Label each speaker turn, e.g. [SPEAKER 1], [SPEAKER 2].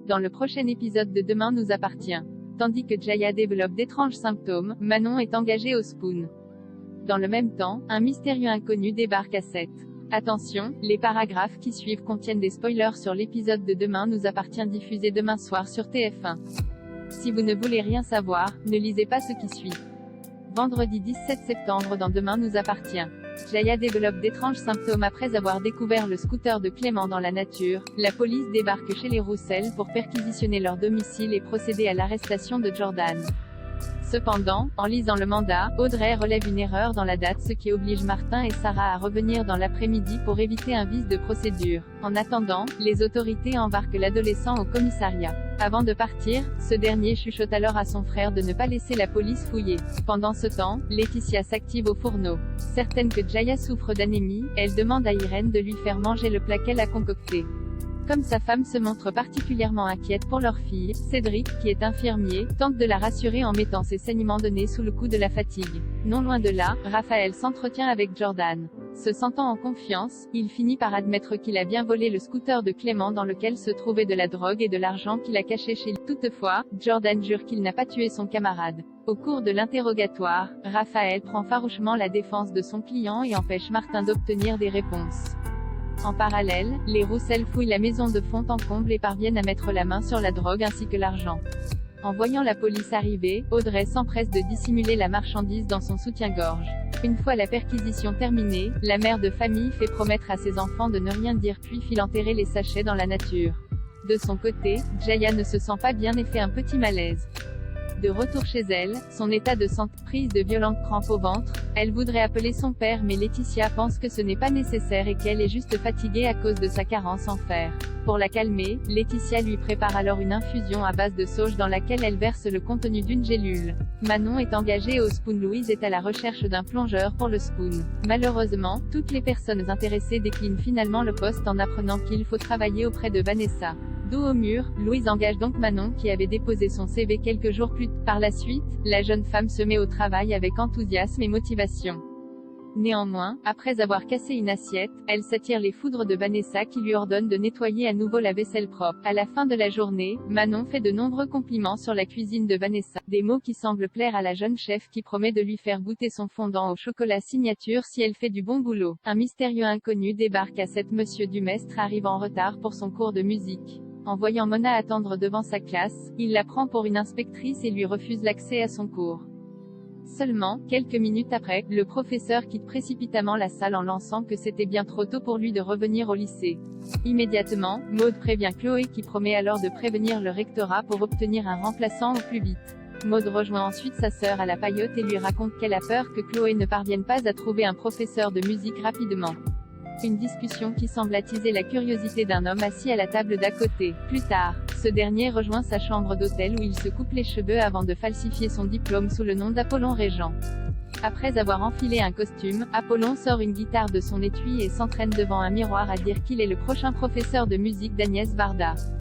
[SPEAKER 1] dans le prochain épisode de Demain nous appartient. Tandis que Jaya développe d'étranges symptômes, Manon est engagée au Spoon. Dans le même temps, un mystérieux inconnu débarque à 7. Attention, les paragraphes qui suivent contiennent des spoilers sur l'épisode de Demain nous appartient diffusé demain soir sur TF1. Si vous ne voulez rien savoir, ne lisez pas ce qui suit. Vendredi 17 septembre dans Demain nous appartient. Jaya développe d'étranges symptômes après avoir découvert le scooter de Clément dans la nature. La police débarque chez les Roussel pour perquisitionner leur domicile et procéder à l'arrestation de Jordan. Cependant, en lisant le mandat, Audrey relève une erreur dans la date, ce qui oblige Martin et Sarah à revenir dans l'après-midi pour éviter un vice de procédure. En attendant, les autorités embarquent l'adolescent au commissariat. Avant de partir, ce dernier chuchote alors à son frère de ne pas laisser la police fouiller. Pendant ce temps, Laetitia s'active au fourneau. Certaine que Jaya souffre d'anémie, elle demande à Irène de lui faire manger le plat qu'elle a concocté. Comme sa femme se montre particulièrement inquiète pour leur fille, Cédric, qui est infirmier, tente de la rassurer en mettant ses saignements de nez sous le coup de la fatigue. Non loin de là, Raphaël s'entretient avec Jordan. Se sentant en confiance, il finit par admettre qu'il a bien volé le scooter de Clément dans lequel se trouvait de la drogue et de l'argent qu'il a caché chez lui. Toutefois, Jordan jure qu'il n'a pas tué son camarade. Au cours de l'interrogatoire, Raphaël prend farouchement la défense de son client et empêche Martin d'obtenir des réponses. En parallèle, les Roussel fouillent la maison de fond en comble et parviennent à mettre la main sur la drogue ainsi que l'argent. En voyant la police arriver, Audrey s'empresse de dissimuler la marchandise dans son soutien-gorge. Une fois la perquisition terminée, la mère de famille fait promettre à ses enfants de ne rien dire puis file enterrer les sachets dans la nature. De son côté, Jaya ne se sent pas bien et fait un petit malaise. De retour chez elle, son état de santé prise de violentes crampes au ventre, elle voudrait appeler son père mais Laetitia pense que ce n'est pas nécessaire et qu'elle est juste fatiguée à cause de sa carence en fer. Pour la calmer, Laetitia lui prépare alors une infusion à base de sauge dans laquelle elle verse le contenu d'une gélule. Manon est engagée au Spoon. Louise est à la recherche d'un plongeur pour le Spoon. Malheureusement, toutes les personnes intéressées déclinent finalement le poste en apprenant qu'il faut travailler auprès de Vanessa. Dos au mur, Louise engage donc Manon qui avait déposé son CV quelques jours plus tard. Par la suite, la jeune femme se met au travail avec enthousiasme et motivation. Néanmoins, après avoir cassé une assiette, elle s'attire les foudres de Vanessa qui lui ordonne de nettoyer à nouveau la vaisselle propre. À la fin de la journée, Manon fait de nombreux compliments sur la cuisine de Vanessa. Des mots qui semblent plaire à la jeune chef qui promet de lui faire goûter son fondant au chocolat signature si elle fait du bon boulot. Un mystérieux inconnu débarque à 7. Monsieur Dumestre arrive en retard pour son cours de musique. En voyant Mona attendre devant sa classe, il la prend pour une inspectrice et lui refuse l'accès à son cours. Seulement, quelques minutes après, le professeur quitte précipitamment la salle en lançant que c'était bien trop tôt pour lui de revenir au lycée. Immédiatement, Maud prévient Chloé qui promet alors de prévenir le rectorat pour obtenir un remplaçant au plus vite. Maud rejoint ensuite sa sœur à la paillote et lui raconte qu'elle a peur que Chloé ne parvienne pas à trouver un professeur de musique rapidement. Une discussion qui semble attiser la curiosité d'un homme assis à la table d'à côté. Plus tard, ce dernier rejoint sa chambre d'hôtel où il se coupe les cheveux avant de falsifier son diplôme sous le nom d'Apollon Régent. Après avoir enfilé un costume, Apollon sort une guitare de son étui et s'entraîne devant un miroir à dire qu'il est le prochain professeur de musique d'Agnès Varda.